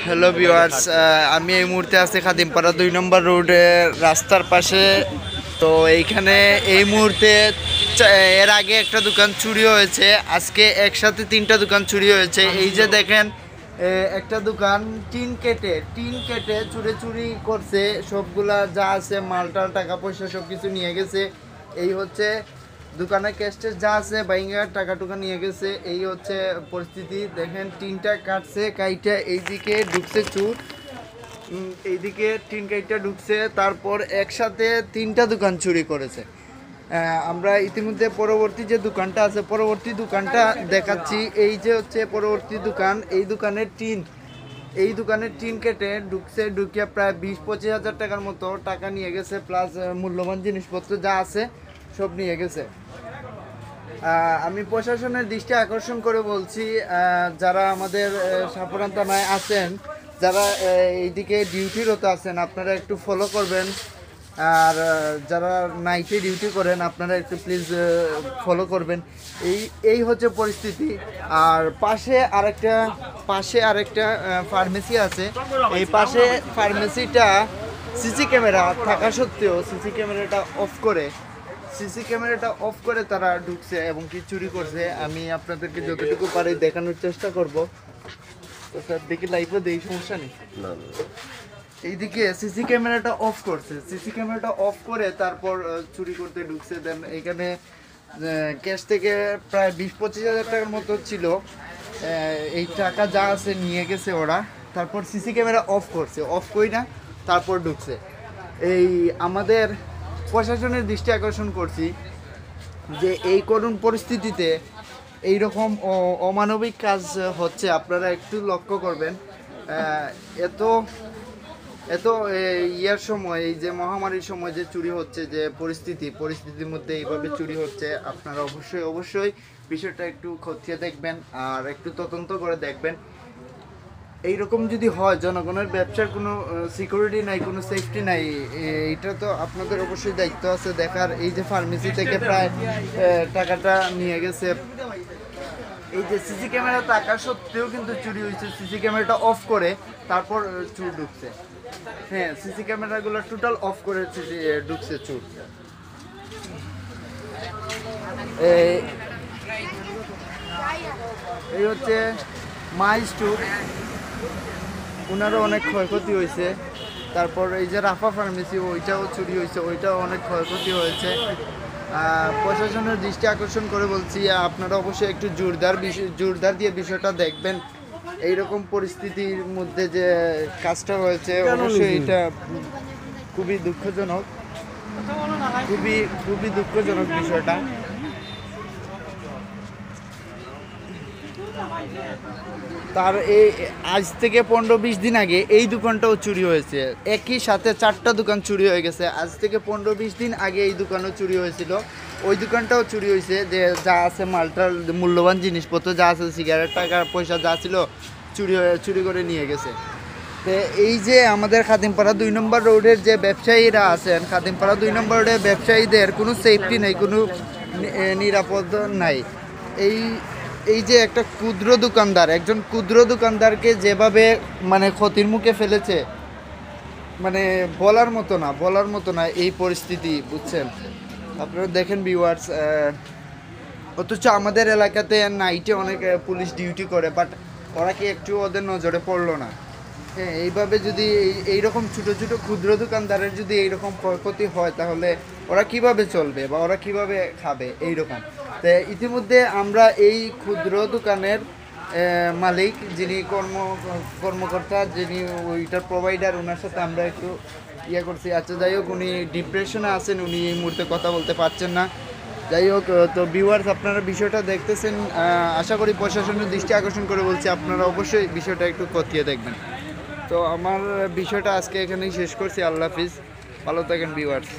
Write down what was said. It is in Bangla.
হ্যালো ভিউয়ার্স, আমি এই মুহূর্তে আছি খাদিমপাড়া 2 নম্বর রোডে রাস্তার পাশে। তো এইখানে এই মুহূর্তে এর আগে একটা দোকান চুরি হয়েছে, আজকে একসাথে 3টা দোকান চুরি হয়েছে। এই যে দেখেন, একটা দোকান টিন কেটে চুরি করছে, সবগুলা যা আছে মালটাল টাকা পয়সা সব কিছু নিয়ে গেছে। এই হচ্ছে দোকানে ক্যাশ যা আছে বাইঙ্গা টাকা টুকা নিয়ে গেছে। এই হচ্ছে পরিস্থিতি। দেখেন টিনটা কাটছে, কাইটা এইদিকে ঢুকছে চুর, এইদিকে টিন কাইটা ঢুকছে, তারপর একসাথে 3টা দোকান চুরি করেছে। আমরা ইতিমধ্যে পরবর্তী যে দোকানটা আছে, পরবর্তী দোকানটা দেখাচ্ছি। এই যে হচ্ছে পরবর্তী দোকান, এই দোকানের টিন কেটে ঢুকছে, ঢুকিয়ে প্রায় 20-25 হাজার টাকার মতো টাকা নিয়ে গেছে, প্লাস মূল্যবান জিনিসপত্র যা আছে সব নিয়ে গেছে। আমি প্রশাসনের দৃষ্টি আকর্ষণ করে বলছি, যারা আমাদের সাপুরান থানায় আছেন, যারা এইদিকে ডিউটিরত আছেন, আপনারা একটু ফলো করবেন। আর যারা নাইটে ডিউটি করেন আপনারা একটু প্লিজ ফলো করবেন। এই হচ্ছে পরিস্থিতি। আর পাশে আরেকটা ফার্মেসি আছে। এই পাশে ফার্মেসিটা সিসি ক্যামেরা থাকা সত্ত্বেও সিসি ক্যামেরাটা অফ করে তারা ঢুকছে এবং কি চুরি করছে। আমি আপনাদেরকে যতটুকু পারি দেখানোর চেষ্টা করব। তো স্যার দেখি লাইভে দেই, সমস্যা নেই। এইদিকে সিসি ক্যামেরাটা অফ করে তারপর চুরি করতে ঢুকছে। দেন এখানে ক্যাশ থেকে প্রায় 20-25 হাজার টাকার মতো ছিল। এই টাকা যা আছে নিয়ে গেছে ওরা। তারপর সিসি ক্যামেরা অফ করি না, তারপর ঢুকছে। এই আমাদের প্রশাসনের দৃষ্টি আকর্ষণ করছি যে এই করুণ পরিস্থিতিতে এইরকম অমানবিক কাজ হচ্ছে, আপনারা একটু লক্ষ্য করবেন। এত ইয়ার সময়, এই যে মহামারীর সময় যে চুরি হচ্ছে, যে পরিস্থিতির মধ্যে এইভাবে চুরি হচ্ছে, আপনারা অবশ্যই বিষয়টা একটু খতিয়ে দেখবেন আর একটু তদন্ত করে দেখবেন। এইরকম যদি হয়, জনগণের ব্যবসার কোনো সিকিউরিটি নাই, কোনো সেফটি নাই, এইটা তো আপনাদের অবশ্যই দায়িত্ব আছে দেখার। এই যে ফার্মেসি থেকে প্রায় টাকাটা নিয়ে গেছে। এই যে সিসি ক্যামেরা থাকা সত্ত্বেও কিন্তু চুরি হয়েছে। সিসি ক্যামেরাটা অফ করে তারপর চুর ঢুকছে। হ্যাঁ, সিসি ক্যামেরাগুলো টোটাল অফ করে ঢুকছে চুর। এই হচ্ছে মাই স্টোর, ওনারও অনেক ক্ষয়ক্ষতি হয়েছে। তারপর এই যে রাফা ফার্মেসি, ওইটাও চুরি হয়েছে, ওইটাও অনেক ক্ষয়ক্ষতি হয়েছে। প্রশাসনের দৃষ্টি আকর্ষণ করে বলছি, আপনারা অবশ্যই একটু জোরদার দিয়ে বিষয়টা দেখবেন। এইরকম পরিস্থিতির মধ্যে যে কাজটা হয়েছে, অবশ্যই এটা খুবই দুঃখজনক, খুবই দুঃখজনক বিষয়টা। তার আজ থেকে 15-20 দিন আগে এই দোকানটাও চুরি হয়েছে। একই সাথে 4টা দোকান চুরি হয়ে গেছে। আজ থেকে 15-20 দিন আগে এই দোকানও চুরি হয়েছিল, ওই দোকানটাও চুরি হয়েছে। যে যা আছে মালটার মূল্যবান জিনিসপত্র যা আছে, সিগারেট, টাকা পয়সা যা ছিল, চুরি করে নিয়ে গেছে। তো এই যে আমাদের খাদিমপাড়া 2 নম্বর রোডের যে ব্যবসায়ীরা আছেন, খাদিমপাড়া 2 নম্বর রোডের ব্যবসায়ীদের কোনো সেফটি নেই, কোনো নিরাপদ নাই। এই যে একজন ক্ষুদ্র দোকানদারকে যেভাবে মানে ক্ষতির মুখে ফেলেছে, মানে বলার মতো না এই পরিস্থিতি, বুঝছেন আপনারা। দেখেন ভিউয়ার্স, অথচ আমাদের এলাকাতে নাইটে অনেক পুলিশ ডিউটি করে, বাট ওরা কি একটু ওদের নজরে পড়লো না? হ্যাঁ, এইভাবে যদি এইরকম ছোট ক্ষুদ্র দোকানদারের যদি এইরকম ক্ষয়ক্ষতি হয়, তাহলে ওরা কিভাবে চলবে বা ওরা কিভাবে খাবে এইরকম। তো ইতিমধ্যে আমরা এই ক্ষুদ্র দোকানের মালিক, যিনি কর্মকর্তা, যিনি ওইটার প্রোভাইডার, ওনার সাথে আমরা একটু করছি। আচ্ছা, যাই হোক, উনি ডিপ্রেশনে আছেন, উনি এই মুহূর্তে কথা বলতে পারছেন না। যাই হোক, তো ভিউয়ার্স, আপনারা বিষয়টা দেখতেছেন। আশা করি প্রশাসনের দৃষ্টি আকর্ষণ করে বলছি, আপনারা অবশ্যই বিষয়টা একটু খতিয়ে দেখবেন। তো আমার বিষয়টা আজকে এখানেই শেষ করছি। আল্লাহ হাফিজ, ভালো থাকেন ভিউয়ার্স।